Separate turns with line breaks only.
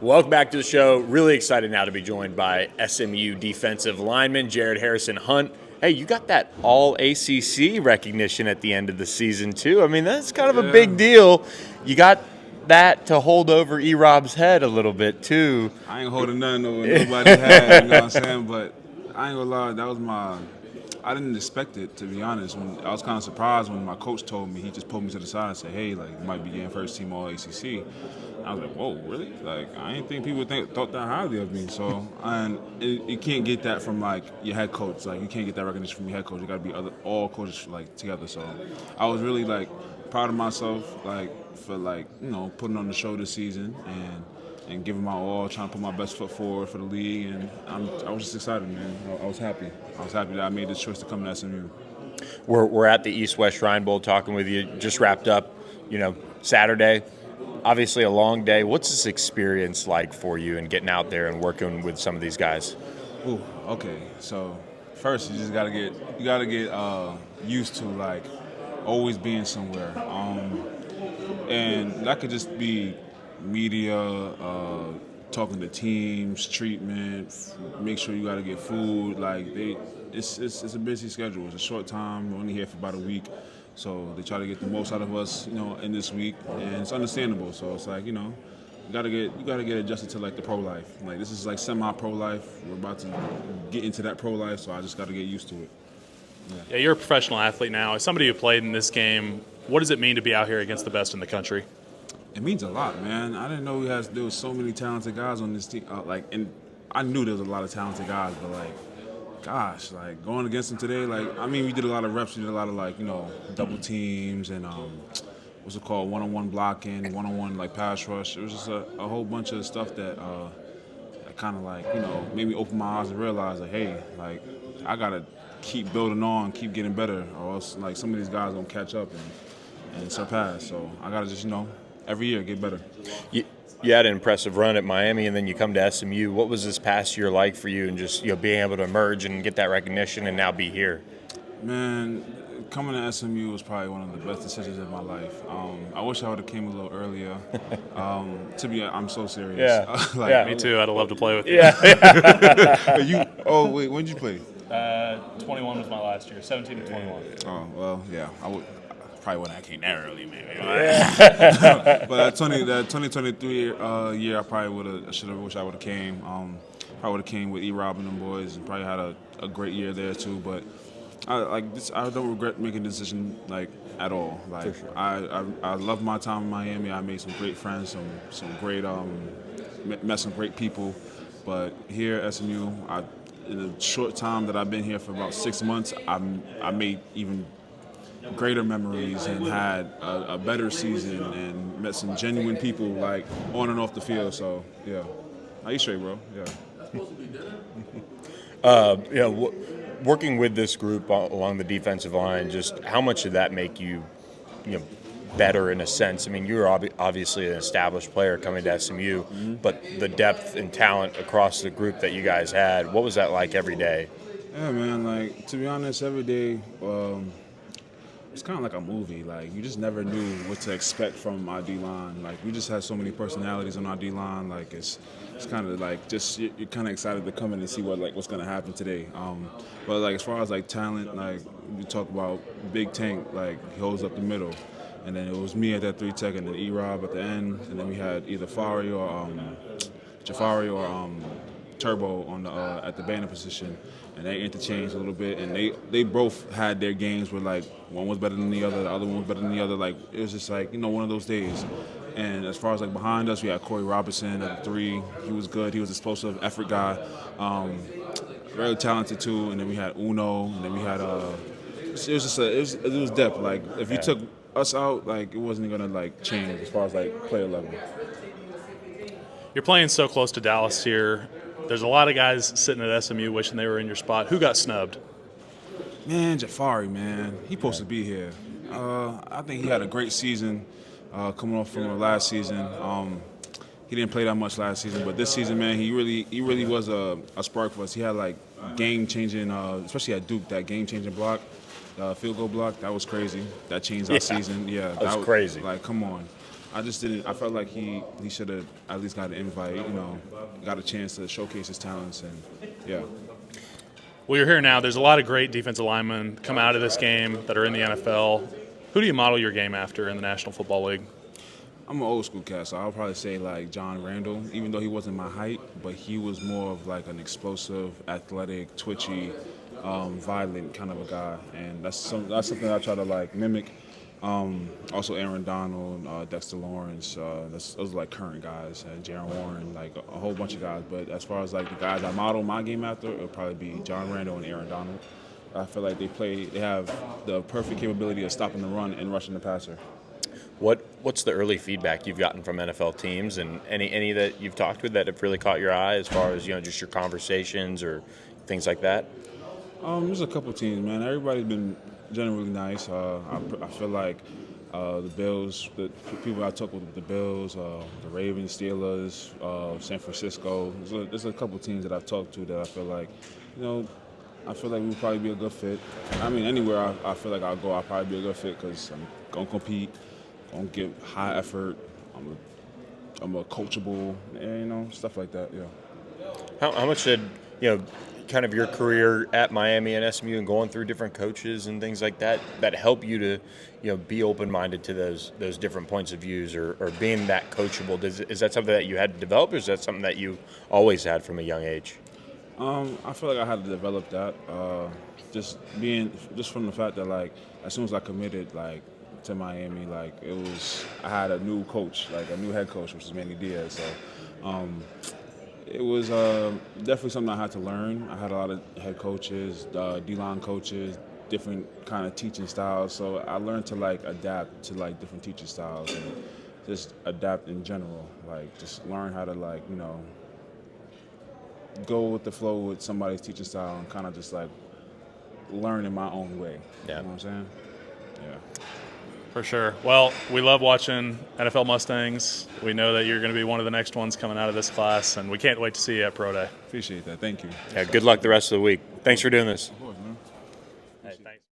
Welcome back to the show. Really excited now to be joined by SMU defensive lineman Jared Harrison-Hunte. Hey, you got that all ACC recognition at the end of the season, too. I mean, that's kind of a big deal. You got that to hold over E-Rob's head a little bit, too.
I ain't holding nothing over nobody's head, you know what I'm saying? But I ain't gonna lie, that was I didn't expect it, to be honest. I was kind of surprised when my coach told me. He just pulled me to the side and said, hey, like, you might be getting first team all ACC. I was like, whoa, really? Like, I didn't think people thought that highly of me. So, and you can't get that from, like, your head coach. Like, you can't get that recognition from your head coach. You got to be all coaches, like, together. So, I was really, like, proud of myself, like, for, like, you know, putting on the show this season and giving my all, trying to put my best foot forward for the league. And I was just excited, man. I was happy. I was happy that I made this choice to come to SMU.
We're at the East-West Shrine Bowl talking with you. Just wrapped up, Saturday. Obviously a long day. What's this experience like for you and getting out there and working with some of these guys?
Ooh, okay. So first, you just gotta get used to like always being somewhere, and that could just be media, talking to teams, treatment, make sure you gotta get food. Like it's a busy schedule. It's a short time. We're only here for about a week. So they try to get the most out of us, in this week, and it's understandable. So it's like, you gotta get adjusted to like the pro life. Like this is like semi-pro life. We're about to get into that pro life, so I just gotta get used to it.
Yeah, you're a professional athlete now. As somebody who played in this game, what does it mean to be out here against the best in the country?
It means a lot, man. I didn't know there was so many talented guys on this team. And I knew there was a lot of talented guys, but gosh, going against them today, we did a lot of reps, we did a lot of double teams and what's it called, one-on-one blocking, one-on-one pass rush. It was just a whole bunch of stuff that kind of made me open my eyes and realize hey, I gotta keep building on, keep getting better, or else some of these guys gonna catch up and surpass. So I gotta just every year get better.
You had an impressive run at Miami, and then you come to SMU. What was this past year like for you, and just being able to emerge and get that recognition, and now be here?
Man, coming to SMU was probably one of the best decisions of my life. I wish I would have came a little earlier. I'm so serious.
Yeah,
me too. I'd have loved to play with you.
Yeah.
Wait, when did you play?
21 was my last year. 17 to 21.
Oh well, yeah. Probably wouldn't have came that early, maybe. But that 2023 year, I probably wish I would have came. Probably would have came with E-Rob and them boys, and probably had a great year there too. But I don't regret making the decision at all.
For sure.
I love my time in Miami. I made some great friends, some great met some great people. But here at SMU, in the short time that I've been here for about 6 months, I made even greater memories and had a better season and met some genuine people on and off the field. So yeah, are you straight, bro?
Yeah. Working with this group along the defensive line, just how much did that make you, better in a sense? I mean, you were obviously an established player coming to SMU, but the depth and talent across the group that you guys had, what was that like every day?
Yeah, man. To be honest, every day. It's kind of like a movie. You just never knew what to expect from our D-line. We just had so many personalities on our D-line. It's kind of you're kind of excited to come in and see what's going to happen today. But as far as talent, we talk about Big Tank, he holds up the middle, and then it was me at that 3 tech, and then E-Rob at the end, and then we had either Jafari or Turbo on the at the banner position, and they interchanged a little bit, and they both had their games where one was better than the other one was better than the other. It was just one of those days. And as far as behind us, we had Corey Robinson at the 3. He was good. He was an explosive effort guy, very talented too. And then we had Uno, and then we had it was depth. If you took us out, it wasn't gonna change as far as player level.
You're playing so close to Dallas here. There's a lot of guys sitting at SMU wishing they were in your spot. Who got snubbed?
Man, Jafari, man. He supposed to be here. I think he had a great season coming off from last season. He didn't play that much last season, but this season, man, he really was a spark for us. He had game-changing, especially at Duke, that game-changing block, field goal block. That was crazy. That changed our season. Yeah,
that was crazy.
Come on. I just didn't. I felt like he should have at least got an invite. Got a chance to showcase his talents, and yeah.
Well, you're here now. There's a lot of great defensive linemen come out of this game that are in the NFL. Who do you model your game after in the National Football League?
I'm an old school cat, so I'll probably say like John Randall, even though he wasn't my height, but he was more of like an explosive, athletic, twitchy, violent kind of a guy, and that's something I try to like mimic. Also Aaron Donald, Dexter Lawrence, those are like current guys, and Jaron Warren, like a whole bunch of guys. But as far as like the guys I model my game after, it'll probably be John Randall and Aaron Donald. I feel like they have the perfect capability of stopping the run and rushing the passer.
What's the early feedback you've gotten from NFL teams, and any that you've talked with that have really caught your eye as far as just your conversations or things like that?
There's a couple teams, man. Everybody's been generally nice. I feel like the Bills, the people I talk with, the Bills, the Ravens, Steelers, San Francisco. There's a couple teams that I've talked to that I feel like, I feel like we would probably be a good fit. I mean, anywhere I feel like I'll go, I'll probably be a good fit because I'm gonna compete, gonna give high effort. I'm a coachable, and stuff like that. Yeah.
How much did kind of your career at Miami and SMU and going through different coaches and things like that help you to be open-minded to those different points of views or being that coachable? Is that something that you had to develop, or is that something that you always had from a young age?
I feel like I had to develop that. Just from the fact that like as soon as I committed like to Miami, like I had a new coach, like a new head coach, which is Manny Diaz. So it was definitely something I had to learn. I had a lot of head coaches, D-line coaches, different kind of teaching styles. So I learned to like adapt to like different teaching styles and just adapt in general. Like just learn how to like go with the flow with somebody's teaching style and kind of just like learn in my own way.
Yeah.
You know what I'm saying? Yeah.
For sure. Well, we love watching NFL Mustangs. We know that you're going to be one of the next ones coming out of this class, and we can't wait to see you at Pro Day.
Appreciate that. Thank you.
Yeah, good luck the rest of the week. Thanks for doing this.